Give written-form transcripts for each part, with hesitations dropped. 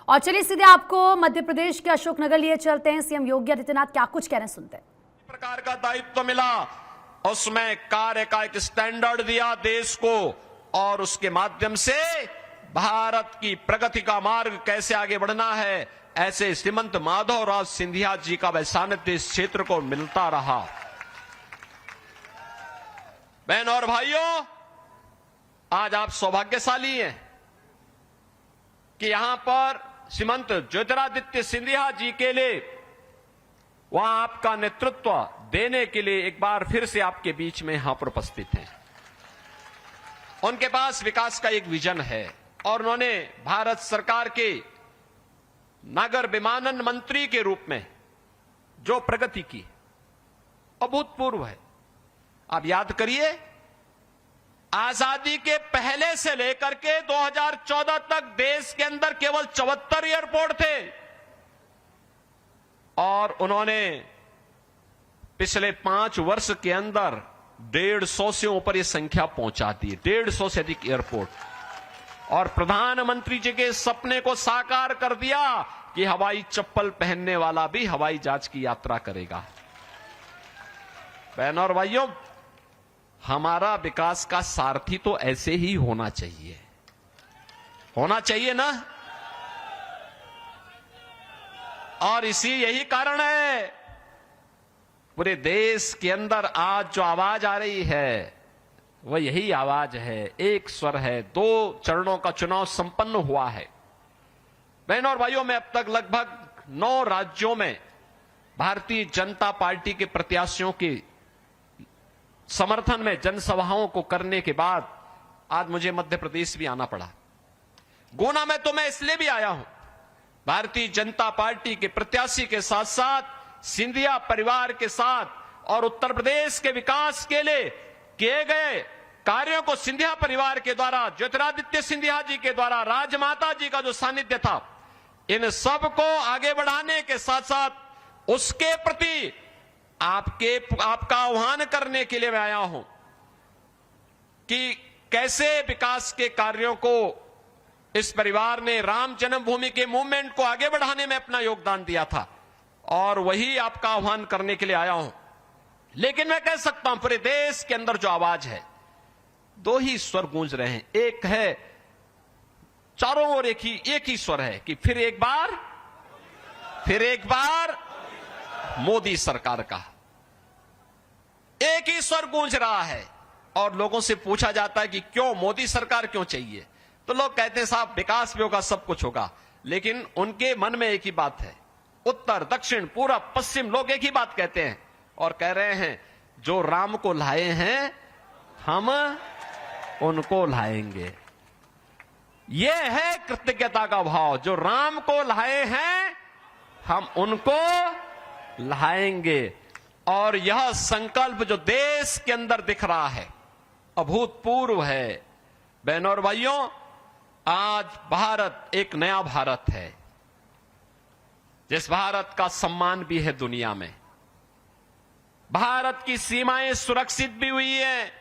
और चलिए सीधे आपको मध्य प्रदेश के अशोकनगर लिए चलते हैं। सीएम योगी आदित्यनाथ क्या कुछ कह रहे हैं, सुनते हैं। प्रकार का दायित्व मिला, उसमें कार्य का एक स्टैंडर्ड दिया देश को और उसके माध्यम से भारत की प्रगति का मार्ग कैसे आगे बढ़ना है, ऐसे श्रीमंत माधवराव सिंधिया जी का वह सानिध्य इस क्षेत्र को मिलता रहा। बहनों और भाइयों, आज आप सौभाग्यशाली हैं कि यहां पर श्रीमंत ज्योतिरादित्य सिंधिया जी के लिए वहां आपका नेतृत्व देने के लिए एक बार फिर से आपके बीच में यहां पर उपस्थित हैं। उनके पास विकास का एक विजन है और उन्होंने भारत सरकार के नागर विमानन मंत्री के रूप में जो प्रगति की अभूतपूर्व है। आप याद करिए, आजादी के पहले से लेकर के 2014 तक देश के अंदर केवल 74 एयरपोर्ट थे और उन्होंने पिछले 5 वर्ष के अंदर 150 से ऊपर यह संख्या पहुंचा दी, 150 से अधिक एयरपोर्ट। और प्रधानमंत्री जी के सपने को साकार कर दिया कि हवाई चप्पल पहनने वाला भी हवाई जहाज की यात्रा करेगा। बहनों और भाइयों, हमारा विकास का सारथी तो ऐसे ही होना चाहिए, होना चाहिए ना। और यही कारण है पूरे देश के अंदर आज जो आवाज आ रही है वह यही आवाज है, एक स्वर है। 2 चरणों का चुनाव संपन्न हुआ है। बहनों और भाइयों, मैं अब तक लगभग 9 राज्यों में भारतीय जनता पार्टी के प्रत्याशियों के समर्थन में जनसभाओं को करने के बाद आज मुझे मध्य प्रदेश भी आना पड़ा। गुना में तो मैं इसलिए भी आया हूं, भारतीय जनता पार्टी के प्रत्याशी के साथ साथ सिंधिया परिवार के साथ और उत्तर प्रदेश के विकास के लिए किए गए कार्यों को सिंधिया परिवार के द्वारा, ज्योतिरादित्य सिंधिया जी के द्वारा, राजमाता जी का जो सानिध्य था, इन सब को आगे बढ़ाने के साथ साथ उसके प्रति आपका आह्वान करने के लिए मैं आया हूं कि कैसे विकास के कार्यों को इस परिवार ने राम जन्मभूमि के मूवमेंट को आगे बढ़ाने में अपना योगदान दिया था और वही आपका आह्वान करने के लिए आया हूं। लेकिन मैं कह सकता हूं पूरे देश के अंदर जो आवाज है, 2 ही स्वर गूंज रहे हैं। एक है चारों ओर एक ही स्वर है कि फिर एक बार मोदी सरकार का एक ही स्वर गूंज रहा है। और लोगों से पूछा जाता है कि क्यों मोदी सरकार क्यों चाहिए, तो लोग कहते हैं साहब विकास भी होगा, सब कुछ होगा। लेकिन उनके मन में एक ही बात है, उत्तर दक्षिण पूरब पश्चिम लोग एक ही बात कहते हैं और कह रहे हैं जो राम को लाए हैं हम उनको लाएंगे। यह है कृतज्ञता का भाव, जो राम को लाए हैं हम उनको लाएंगे। और यह संकल्प जो देश के अंदर दिख रहा है अभूतपूर्व है। बहनों और भाइयों, आज भारत एक नया भारत है, जिस भारत का सम्मान भी है दुनिया में। भारत की सीमाएं सुरक्षित भी हुई है,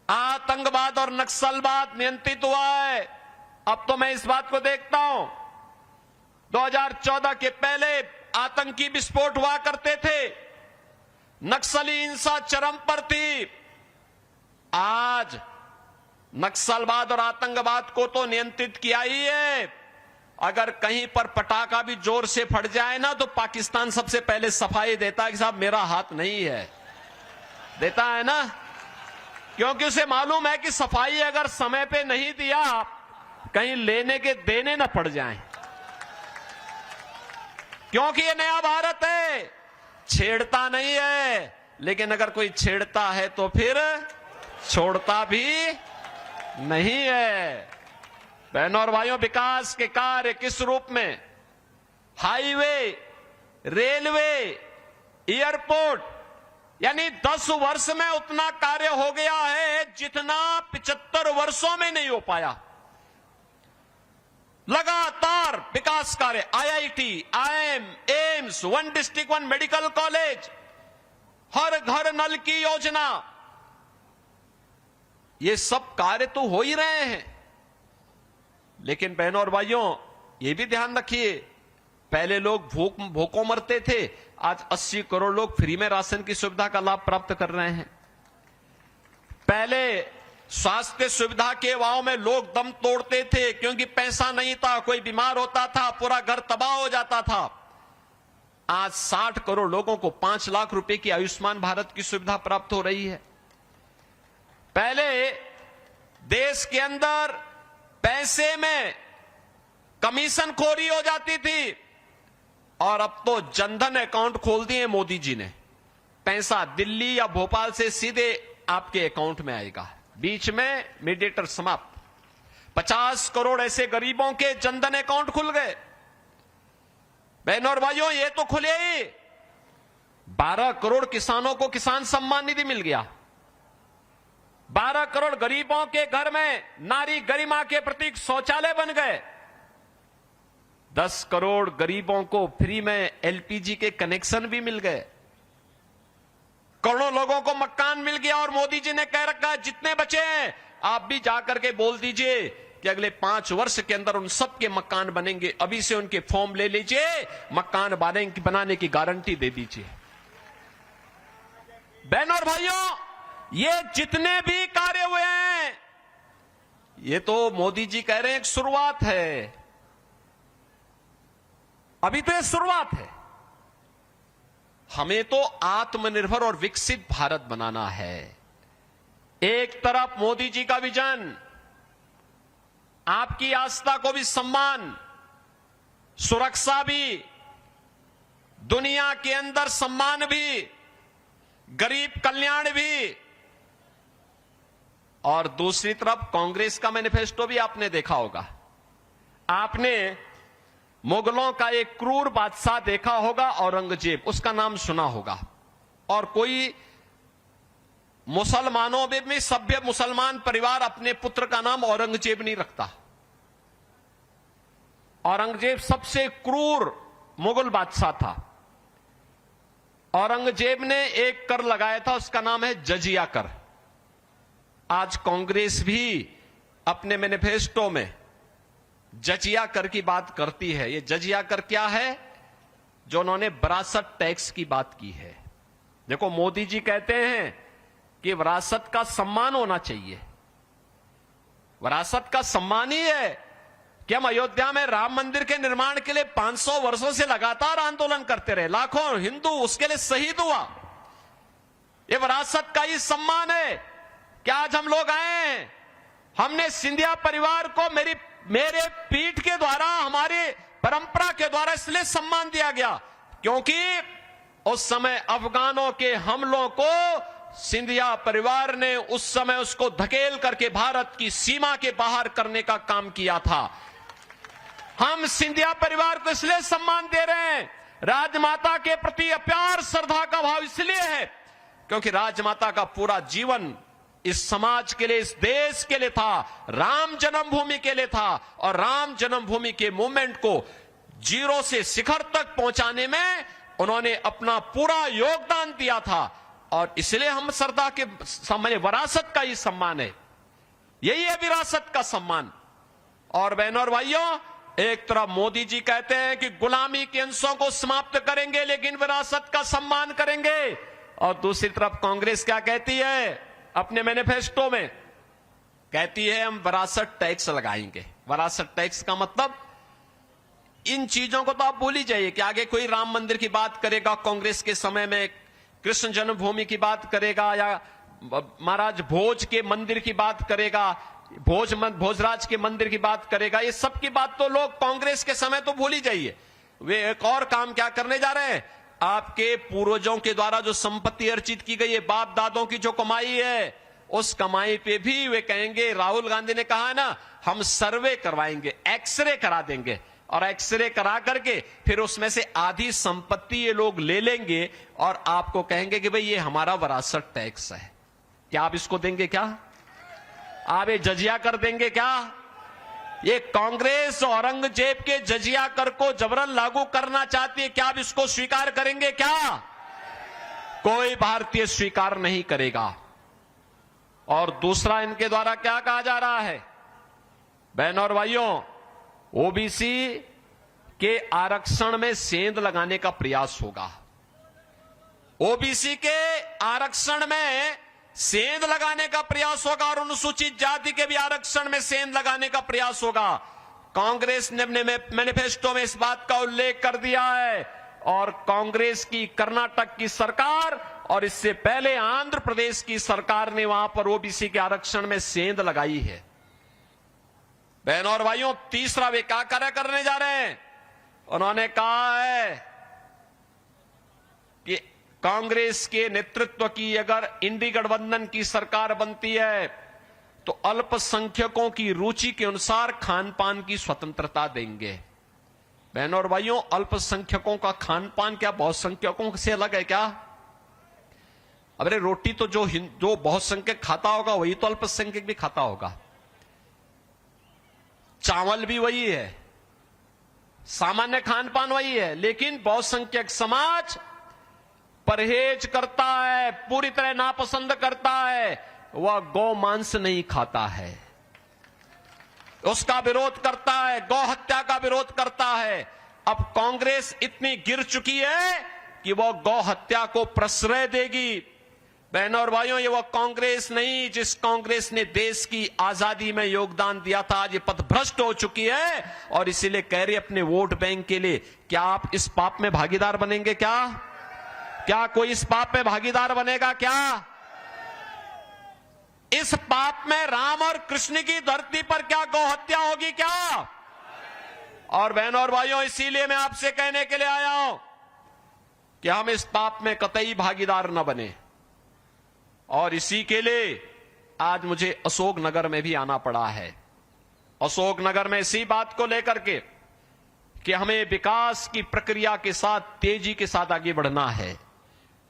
आतंकवाद और नक्सलवाद नियंत्रित हुआ है। अब तो मैं इस बात को देखता हूं, 2014 के पहले आतंकी विस्फोट हुआ करते थे, नक्सली हिंसा चरम पर थी। आज नक्सलवाद और आतंकवाद को तो नियंत्रित किया ही है। अगर कहीं पर पटाखा भी जोर से फट जाए ना, तो पाकिस्तान सबसे पहले सफाई देता है कि साहब मेरा हाथ नहीं है, देता है ना, क्योंकि उसे मालूम है कि सफाई अगर समय पे नहीं दिया कहीं लेने के देने ना पड़ जाएं। क्योंकि ये नया भारत है, छेड़ता नहीं है, लेकिन अगर कोई छेड़ता है तो फिर छोड़ता भी नहीं है। बहनों और भाइयों, विकास के कार्य किस रूप में, हाईवे, रेलवे, एयरपोर्ट, यानी 10 वर्ष में उतना कार्य हो गया है जितना 75 वर्षों में नहीं हो पाया। लगातार विकास कार्य, IIT, IIM, AIIMS, 1 district 1 medical college, हर घर नल की योजना, ये सब कार्य तो हो ही रहे हैं। लेकिन बहनों और भाइयों, ये भी ध्यान रखिए, पहले लोग भूखों मरते थे, आज 80 करोड़ लोग फ्री में राशन की सुविधा का लाभ प्राप्त कर रहे हैं। पहले स्वास्थ्य सुविधा के अभाव में लोग दम तोड़ते थे क्योंकि पैसा नहीं था, कोई बीमार होता था पूरा घर तबाह हो जाता था। आज 60 करोड़ लोगों को 5 लाख रुपए की आयुष्मान भारत की सुविधा प्राप्त हो रही है। पहले देश के अंदर पैसे में कमीशन खोरी हो जाती थी और अब तो जनधन अकाउंट खोल दिए मोदी जी ने। पैसा दिल्ली या भोपाल से सीधे आपके अकाउंट में आएगा, बीच में मीडिएटर समाप्त। 50 करोड़ ऐसे गरीबों के जनधन अकाउंट खुल गए। बहनों और भाइयों, ये तो खुले ही। 12 करोड़ किसानों को किसान सम्मान निधि मिल गया। 12 करोड़ गरीबों के घर में नारी गरिमा के प्रतीक शौचालय बन गए। 10 करोड़ गरीबों को फ्री में एलपीजी के कनेक्शन भी मिल गए। करोड़ों लोगों को मकान मिल गया और मोदी जी ने कह रखा है जितने बचे हैं आप भी जाकर के बोल दीजिए कि अगले 5 वर्ष के अंदर उन सबके मकान बनेंगे। अभी से उनके फॉर्म ले लीजिए, मकान बनाने की गारंटी दे दीजिए। बहनों और भाइयों, ये जितने भी कार्य हुए हैं, ये तो मोदी जी कह रहे हैं एक शुरुआत है। अभी तो ये शुरुआत है। हमें तो आत्मनिर्भर और विकसित भारत बनाना है। एक तरफ मोदी जी का विजन, आपकी आस्था को भी सम्मान, सुरक्षा भी, दुनिया के अंदर सम्मान भी, गरीब कल्याण भी, और दूसरी तरफ कांग्रेस का मैनिफेस्टो भी आपने देखा होगा। आपने मुगलों का एक क्रूर बादशाह देखा होगा, औरंगजेब, उसका नाम सुना होगा। और कोई मुसलमानों में भी सभ्य मुसलमान परिवार अपने पुत्र का नाम औरंगजेब नहीं रखता। औरंगजेब सबसे क्रूर मुगल बादशाह था। औरंगजेब ने एक कर लगाया था, उसका नाम है जजिया कर। आज कांग्रेस भी अपने मैनिफेस्टो में जजिया कर की बात करती है। ये जजिया कर क्या है? जो उन्होंने विरासत टैक्स की बात की है। देखो, मोदी जी कहते हैं कि विरासत का सम्मान होना चाहिए। विरासत का सम्मान ही है कि हम अयोध्या में राम मंदिर के निर्माण के लिए 500 वर्षों से लगातार आंदोलन करते रहे, लाखों हिंदू उसके लिए शहीद हुआ। ये विरासत का ही सम्मान है कि आज हम लोग आए हैं। हमने सिंधिया परिवार को मेरे पीठ के द्वारा, हमारे परंपरा के द्वारा इसलिए सम्मान दिया गया क्योंकि उस समय अफगानों के हमलों को सिंधिया परिवार ने उस समय उसको धकेल करके भारत की सीमा के बाहर करने का काम किया था। हम सिंधिया परिवार को इसलिए सम्मान दे रहे हैं, राजमाता के प्रति अपार श्रद्धा का भाव इसलिए है क्योंकि राजमाता का पूरा जीवन इस समाज के लिए, इस देश के लिए था, राम जन्मभूमि के लिए था। और राम जन्मभूमि के मूवमेंट को जीरो से शिखर तक पहुंचाने में उन्होंने अपना पूरा योगदान दिया था। और इसलिए हम श्रद्धा के सम्मान, विरासत का ही सम्मान है। यही है विरासत का सम्मान। और बहनों और भाइयों, एक तरफ मोदी जी कहते हैं कि गुलामी के अंशों को समाप्त करेंगे लेकिन विरासत का सम्मान करेंगे, और दूसरी तरफ कांग्रेस क्या कहती है अपने मैनिफेस्टो में? कहती है हम विरासत टैक्स लगाएंगे। विरासत टैक्स का मतलब, इन चीजों को तो आप भूल ही जाइए कि आगे कोई राम मंदिर की बात करेगा, कांग्रेस के समय में कृष्ण जन्मभूमि की बात करेगा, या महाराज भोज के मंदिर की बात करेगा, भोजराज के मंदिर की बात करेगा। ये सब की बात तो लोग कांग्रेस के समय तो भूल ही जाइए। वे एक और काम क्या करने जा रहे हैं? आपके पूर्वजों के द्वारा जो संपत्ति अर्जित की गई है, बाप दादों की जो कमाई है, उस कमाई पे भी वे कहेंगे, राहुल गांधी ने कहा है ना, हम सर्वे करवाएंगे, एक्सरे करा देंगे, और एक्सरे करा करके फिर उसमें से आधी संपत्ति ये लोग ले लेंगे और आपको कहेंगे कि भाई ये हमारा विरासत टैक्स है। क्या आप इसको देंगे? क्या आप ये जजिया कर देंगे? क्या ये कांग्रेस औरंगजेब के जजिया कर को जबरन लागू करना चाहती है? क्या आप इसको स्वीकार करेंगे? क्या कोई भारतीय स्वीकार नहीं करेगा। और दूसरा इनके द्वारा क्या कहा जा रहा है? बहनों और भाइयों, ओबीसी के आरक्षण में सेंध लगाने का प्रयास होगा। ओबीसी के आरक्षण में सेंध लगाने का प्रयास होगा और अनुसूचित जाति के भी आरक्षण में सेंध लगाने का प्रयास होगा। कांग्रेस ने अपने मैनिफेस्टो में इस बात का उल्लेख कर दिया है और कांग्रेस की कर्नाटक की सरकार और इससे पहले आंध्र प्रदेश की सरकार ने वहां पर ओबीसी के आरक्षण में सेंध लगाई है। बहनों और भाइयों, तीसरा वे क्या कार्य करने जा रहे हैं? उन्होंने कहा है कि कांग्रेस के नेतृत्व की अगर इंडी गठबंधन की सरकार बनती है तो अल्पसंख्यकों की रुचि के अनुसार खान पान की स्वतंत्रता देंगे। बहनों और भाइयों, अल्पसंख्यकों का खान पान क्या बहुसंख्यकों से अलग है क्या? अरे रोटी तो जो बहुसंख्यक खाता होगा वही तो अल्पसंख्यक भी खाता होगा। चावल भी वही है, सामान्य खान पान वही है, लेकिन बहुसंख्यक समाज परहेज करता है, पूरी तरह नापसंद करता है। वह गौ मांस नहीं खाता है, उसका विरोध करता है, गौ हत्या का विरोध करता है। अब कांग्रेस इतनी गिर चुकी है कि वह गौ हत्या को प्रश्रय देगी। बहनों और भाइयों, ये वह कांग्रेस नहीं जिस कांग्रेस ने देश की आजादी में योगदान दिया था, आज ये पथभ्रष्ट हो चुकी है और इसीलिए कह रही अपने वोट बैंक के लिए। क्या आप इस पाप में भागीदार बनेंगे? क्या कोई इस पाप में भागीदार बनेगा? क्या इस पाप में राम और कृष्ण की धरती पर क्या गौ हत्या होगी? क्या? और बहनों और भाइयों, इसीलिए मैं आपसे कहने के लिए आया हूं कि हम इस पाप में कतई भागीदार न बने। और इसी के लिए आज मुझे अशोकनगर में भी आना पड़ा है। अशोकनगर में इसी बात को लेकर के कि हमें विकास की प्रक्रिया के साथ तेजी के साथ आगे बढ़ना है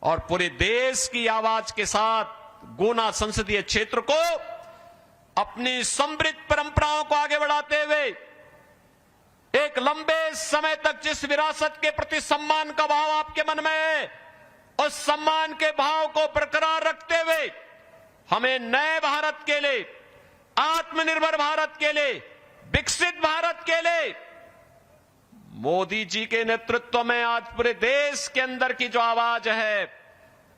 और पूरे देश की आवाज के साथ गुना संसदीय क्षेत्र को अपनी समृद्ध परंपराओं को आगे बढ़ाते हुए एक लंबे समय तक जिस विरासत के प्रति सम्मान का भाव आपके मन में है, उस सम्मान के भाव को बरकरार रखते हुए हमें नए भारत के लिए, आत्मनिर्भर भारत के लिए, विकसित भारत के लिए मोदी जी के नेतृत्व में आज पूरे देश के अंदर की जो आवाज है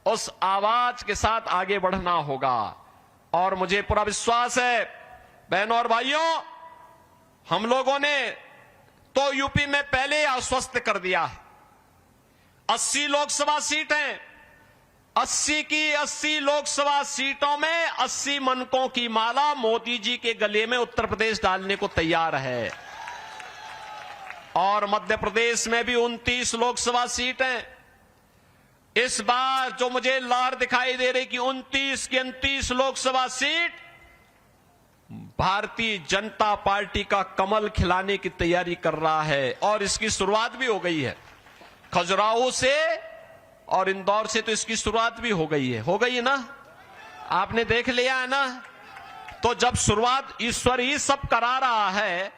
उस आवाज के साथ आगे बढ़ना होगा। और मुझे पूरा विश्वास है बहनों और भाइयों, हम लोगों ने तो यूपी में पहले ही आश्वस्त कर दिया है। 80 लोकसभा सीट हैं, 80 की 80 लोकसभा सीटों में 80 मनकों की माला मोदी जी के गले में उत्तर प्रदेश डालने को तैयार है। और मध्य प्रदेश में भी 29 लोकसभा सीट हैं। इस बार जो मुझे लहर दिखाई दे रही कि 29 की 29 लोकसभा सीट भारतीय जनता पार्टी का कमल खिलाने की तैयारी कर रहा है और इसकी शुरुआत भी हो गई है। खजुराहो से और इंदौर से तो इसकी शुरुआत भी हो गई है ना? आपने देख लिया है ना? तो जब शुरुआत ईश्वर ही सब करा रहा है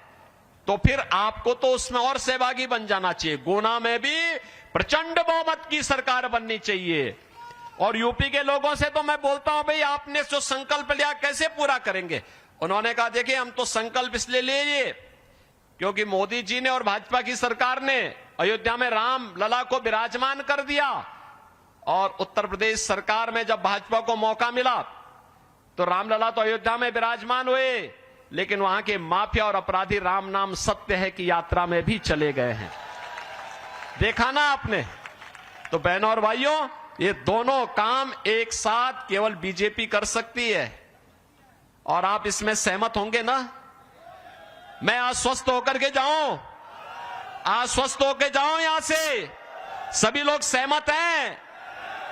तो फिर आपको तो उसमें और सहभागी बन जाना चाहिए। गुना में भी प्रचंड बहुमत की सरकार बननी चाहिए। और यूपी के लोगों से तो मैं बोलता हूं, भाई आपने जो संकल्प लिया कैसे पूरा करेंगे? उन्होंने कहा देखिए हम तो संकल्प इसलिए लिए क्योंकि मोदी जी ने और भाजपा की सरकार ने अयोध्या में राम लला को विराजमान कर दिया और उत्तर प्रदेश सरकार में जब भाजपा को मौका मिला तो रामलला तो अयोध्या में विराजमान हुए, लेकिन वहां के माफिया और अपराधी राम नाम सत्य है की यात्रा में भी चले गए हैं। देखा ना आपने? तो बहनों और भाइयों, ये दोनों काम एक साथ केवल बीजेपी कर सकती है और आप इसमें सहमत होंगे ना? मैं आश्वस्त होकर के जाऊं, आश्वस्त होकर जाऊं यहां से? सभी लोग सहमत हैं?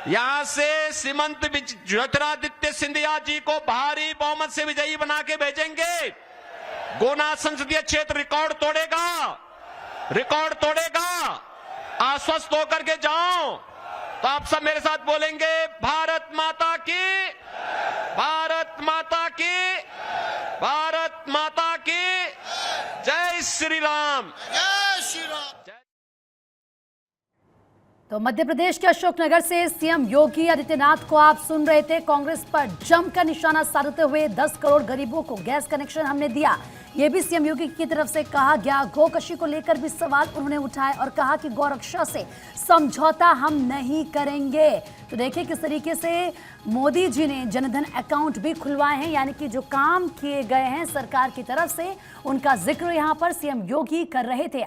यहां से श्रीमंत ज्योतिरादित्य सिंधिया जी को भारी बहुमत से विजयी बना के भेजेंगे। गुना संसदीय क्षेत्र रिकॉर्ड तोड़ेगा, रिकॉर्ड तोड़ेगा। आश्वस्त होकर के जाओ तो आप सब मेरे साथ बोलेंगे भारत माता की, भारत माता की, भारत माता की जय श्री राम, जय श्री राम। तो मध्य प्रदेश के अशोकनगर से सीएम योगी आदित्यनाथ को आप सुन रहे थे। कांग्रेस पर जमकर निशाना साधते हुए 10 करोड़ गरीबों को गैस कनेक्शन हमने दिया, ये भी सीएम योगी की तरफ से कहा गया। गोकशी को लेकर भी सवाल उन्होंने उठाए और कहा कि गौरक्षा से समझौता हम नहीं करेंगे। तो देखिए किस तरीके से मोदी जी ने जनधन अकाउंट भी खुलवाए हैं, यानी कि जो काम किए गए हैं सरकार की तरफ से उनका जिक्र यहां पर सीएम योगी कर रहे थे।